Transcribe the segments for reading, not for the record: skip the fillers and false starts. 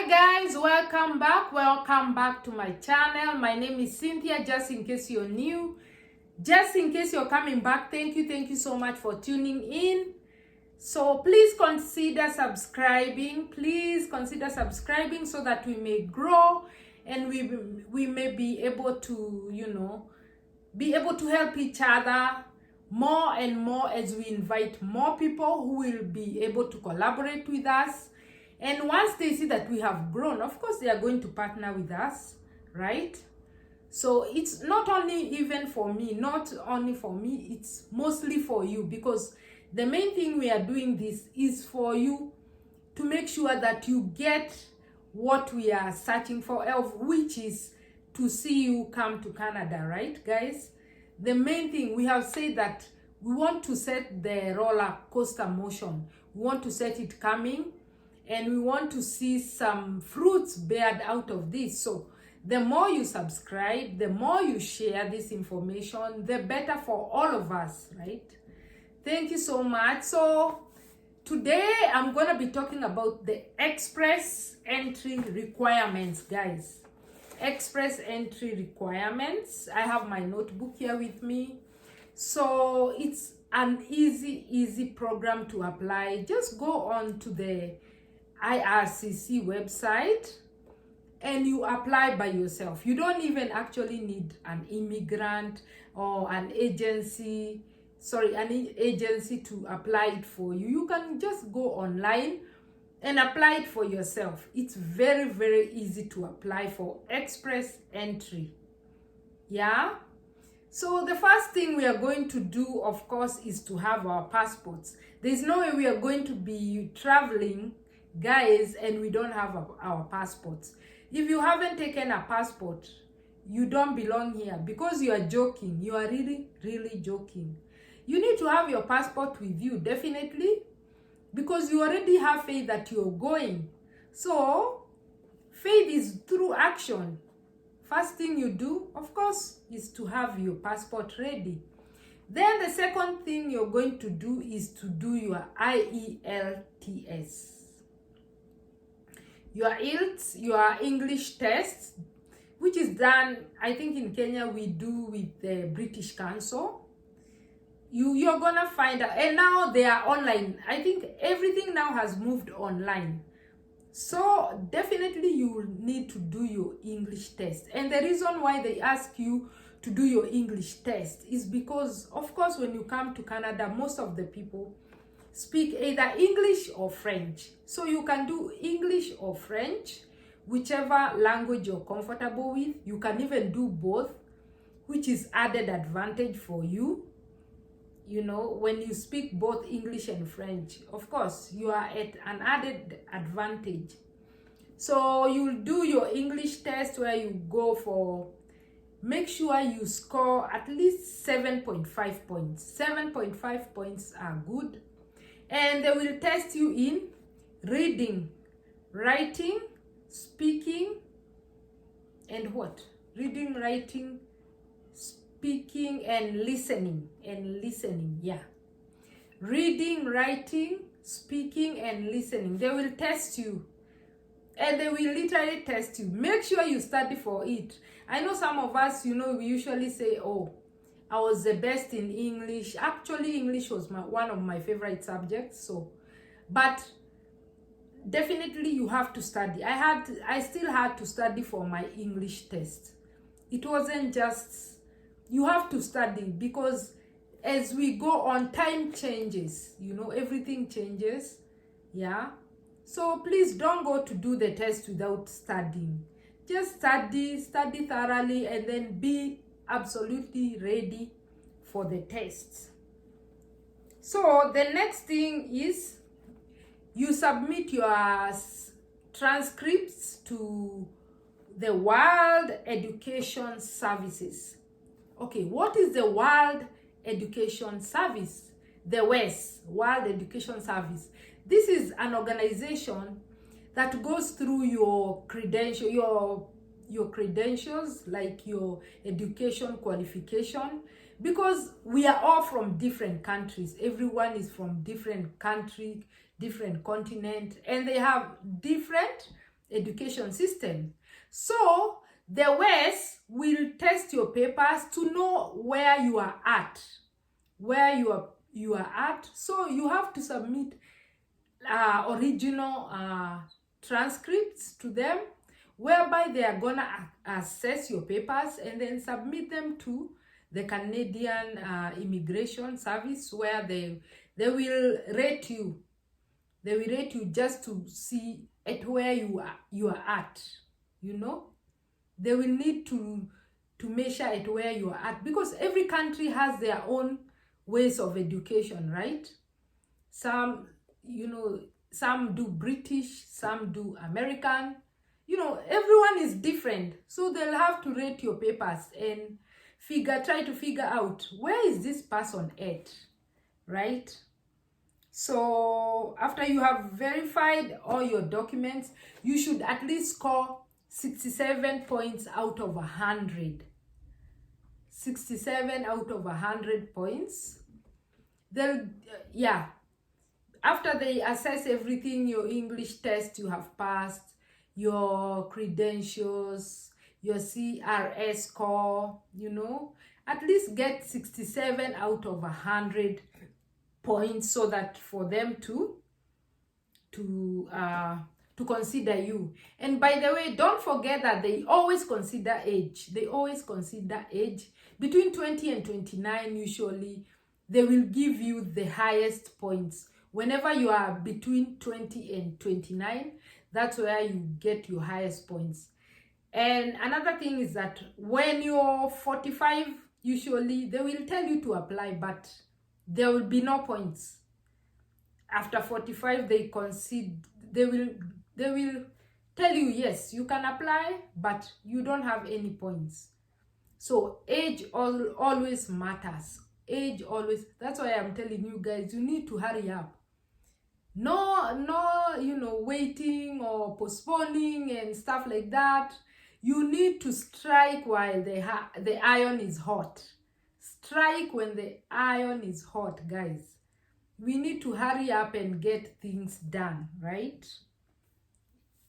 Hi guys, welcome back to my channel. My name is Cynthia. Just in case you're new, just in case you're coming back, thank you so much for tuning in. So please consider subscribing, so that we may grow and we may be able to help each other more and more as we invite more people who will be able to collaborate with us. And once they see that we have grown, of course, they are going to partner with us, right? So it's not only for me, it's mostly for you, because the main thing we are doing this is for you, to make sure that you get what we are searching for, which is to see you come to Canada, right, guys? The main thing, we have said that we want to set the roller coaster motion. We want to set it coming, and we want to see some fruits beared out of this. So the more you subscribe, the more you share this information, the better for all of us, right? Thank you so much. So today I'm going to be talking about the express entry requirements, guys. Express entry requirements. I have my notebook here with me. So it's an easy program to apply. Just go on to the IRCC website and you apply by yourself. You don't even actually need an immigrant or an agency to apply it for you. You can just go online and apply it for yourself. It's very easy to apply for express entry. Yeah. So the first thing we are going to do, of course, is to have our passports. There's no way we are going to be traveling, guys, and we don't have our passports. If you haven't taken a passport, you don't belong here, because you are joking. You are really joking. You need to have your passport with you, definitely, because you already have faith that you're going. So faith is through action. First thing you do, of course, is to have your passport ready. Then the second thing you're going to do is to do your IELTS. Your IELTS, your English test, which is done, I think in Kenya we do with the British Council. You're gonna find out, and now they are online. I think everything now has moved online. So definitely you will need to do your English test. And the reason why they ask you to do your English test is because, of course, when you come to Canada, most of the people speak either English or French. So you can do English or French, whichever language you're comfortable with. You can even do both, which is added advantage for you. You know, when you speak both English and French, of course, you are at an added advantage. So you'll do your English test, where you go for, make sure you score at least 7.5 points. 7.5 points are good. And they will test you in reading, writing, speaking, and what? Reading, writing, speaking, and listening. Yeah. Reading, writing, speaking, and listening. They will test you. And they will literally test you. Make sure you study for it. I know some of us, we usually say, oh, I was the best in English. Actually, English was one of my favorite subjects. So, but definitely you have to study. I still had to study for my English test. It wasn't just, you have to study, because as we go on, time changes, everything changes. Yeah. So please don't go to do the test without studying. Just study thoroughly, and then be absolutely ready for the test. So the next thing is you submit your transcripts to the World Education Services. Okay, what is the World Education Service? The WES, World Education Service. This is an organization that goes through your credentials, like your education qualification, because we are all from different countries. Everyone is from different country, different continent, and they have different education system. So the West will test your papers to know where you are at, So you have to submit original transcripts to them, whereby they are gonna assess your papers and then submit them to the Canadian Immigration Service, where they will rate you. They will rate you just to see at where you are at. You know, they will need to measure at where you are at, because every country has their own ways of education, right? Some, you know, some do British, some do American. You know, everyone is different, so they'll have to rate your papers and try to figure out where is this person at, right? So after you have verified all your documents, you should at least score 67 points out of 100. 67 out of 100 points. They'll, yeah. After they assess everything, your English test you have passed, your credentials, your CRS score, you know, at least get 67 out of 100 points, so that for them to consider you. And by the way, don't forget that they always consider age. They always consider age. Between 20 and 29, usually, they will give you the highest points. Whenever you are between 20 and 29, that's where you get your highest points. And another thing is that when you're 45, usually they will tell you to apply, but there will be no points. After 45, they will tell you, yes, you can apply, but you don't have any points. So age always matters. Age always. That's why I'm telling you guys, you need to hurry up. No, you know, waiting or postponing and stuff like that. You need to strike while the iron is hot. Strike when the iron is hot, guys. We need to hurry up and get things done, right?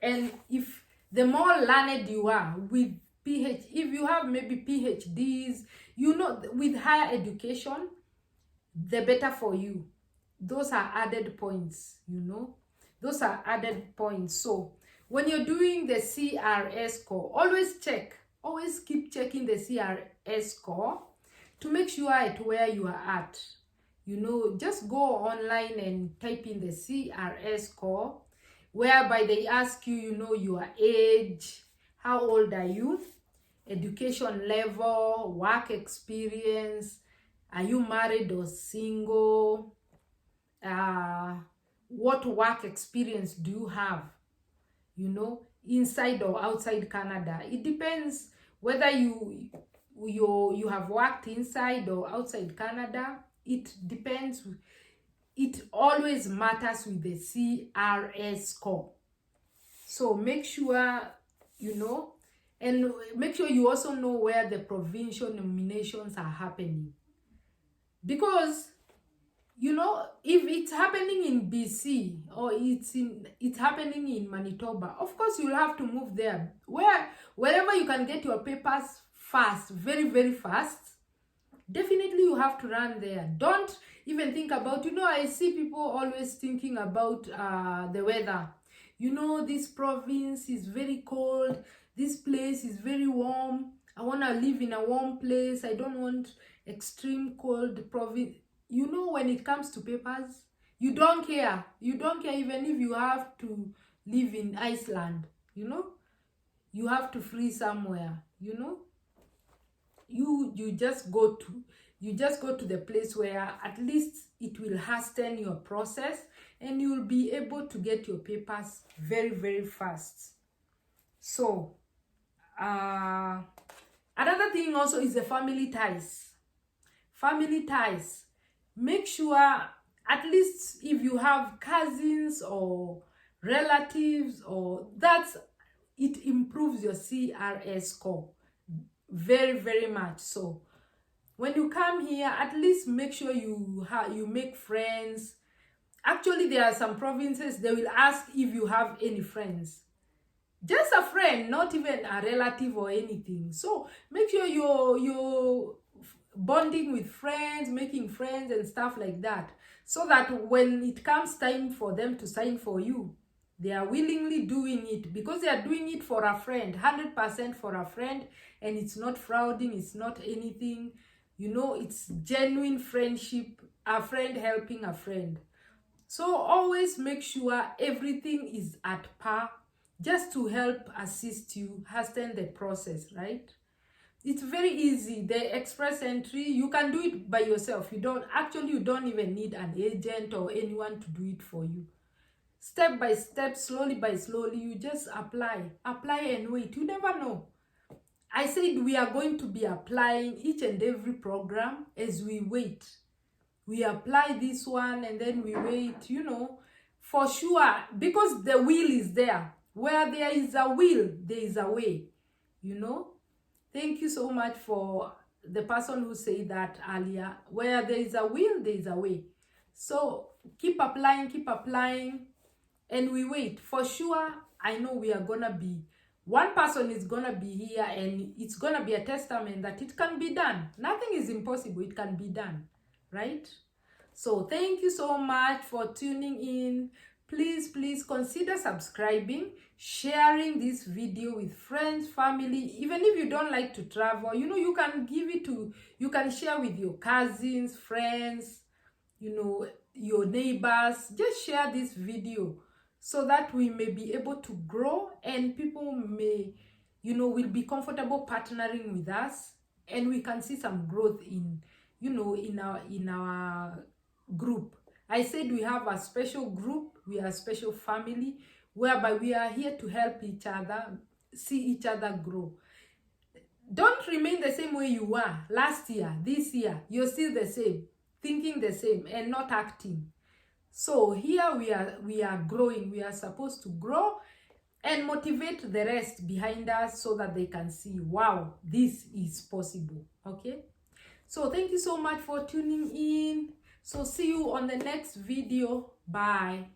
And if the more learned you are with if you have maybe PhDs, you know, with higher education, the better for you. Those are added points, you know. Those are added points. So when you're doing the CRS score, always keep checking the CRS score to make sure at where you are at. You know, just go online and type in the CRS score, whereby they ask you, you know, your age, how old are you, education level, work experience, are you married or single, what work experience do you have, you know, inside or outside Canada. It depends whether you have worked inside or outside Canada. It depends. It always matters with the CRS score. So make sure you know, and make sure you also know where the provincial nominations are happening. Because, you know, if it's happening in BC or it's happening in Manitoba, of course you'll have to move there. Wherever you can get your papers fast, very, very fast, definitely you have to run there. Don't even think about, you know, I see people always thinking about the weather. You know, this province is very cold, this place is very warm, I want to live in a warm place, I don't want extreme cold province. You know, when it comes to papers, you don't care. You don't care even if you have to live in Iceland, you know. You have to freeze somewhere, you know. You just go to the place where at least it will hasten your process and you will be able to get your papers very, very fast. So another thing also is the family ties. Family ties. Make sure at least if you have cousins or relatives, or it improves your CRS score very, very much. So when you come here, at least make sure you make friends. Actually, there are some provinces they will ask if you have any friends. Just a friend, not even a relative or anything. So make sure you're bonding with friends, making friends and stuff like that, so that when it comes time for them to sign for you, they are willingly doing it because they are doing it for a friend, 100% for a friend, and it's not frauding, it's not anything, it's genuine friendship, a friend helping a friend. So always make sure everything is at par, just to help assist you, hasten the process, right? It's very easy. The express entry, you can do it by yourself. You don't even need an agent or anyone to do it for you. Step by step, slowly by slowly, you just apply and wait. You never know. I said we are going to be applying each and every program as we wait. We apply this one and then we wait, for sure, because the will is there. Where there is a will, there is a way, Thank you so much for the person who said that earlier. Where there is a will, there is a way. So keep applying, and we wait. For sure, I know we are gonna be, one person is gonna be here, and it's gonna be a testament that it can be done. Nothing is impossible, it can be done, right? So thank you so much for tuning in. Please consider subscribing, sharing this video with friends, family. Even if you don't like to travel, you can you can share with your cousins, friends, your neighbors. Just share this video so that we may be able to grow, and people may, will be comfortable partnering with us, and we can see some growth in, in our group. I said we have a special group, we are a special family, whereby we are here to help each other, see each other grow. Don't remain the same way you were last year, this year. You're still the same, thinking the same and not acting. So here we are growing. We are supposed to grow and motivate the rest behind us so that they can see, wow, this is possible. Okay? So thank you so much for tuning in. So see you on the next video. Bye.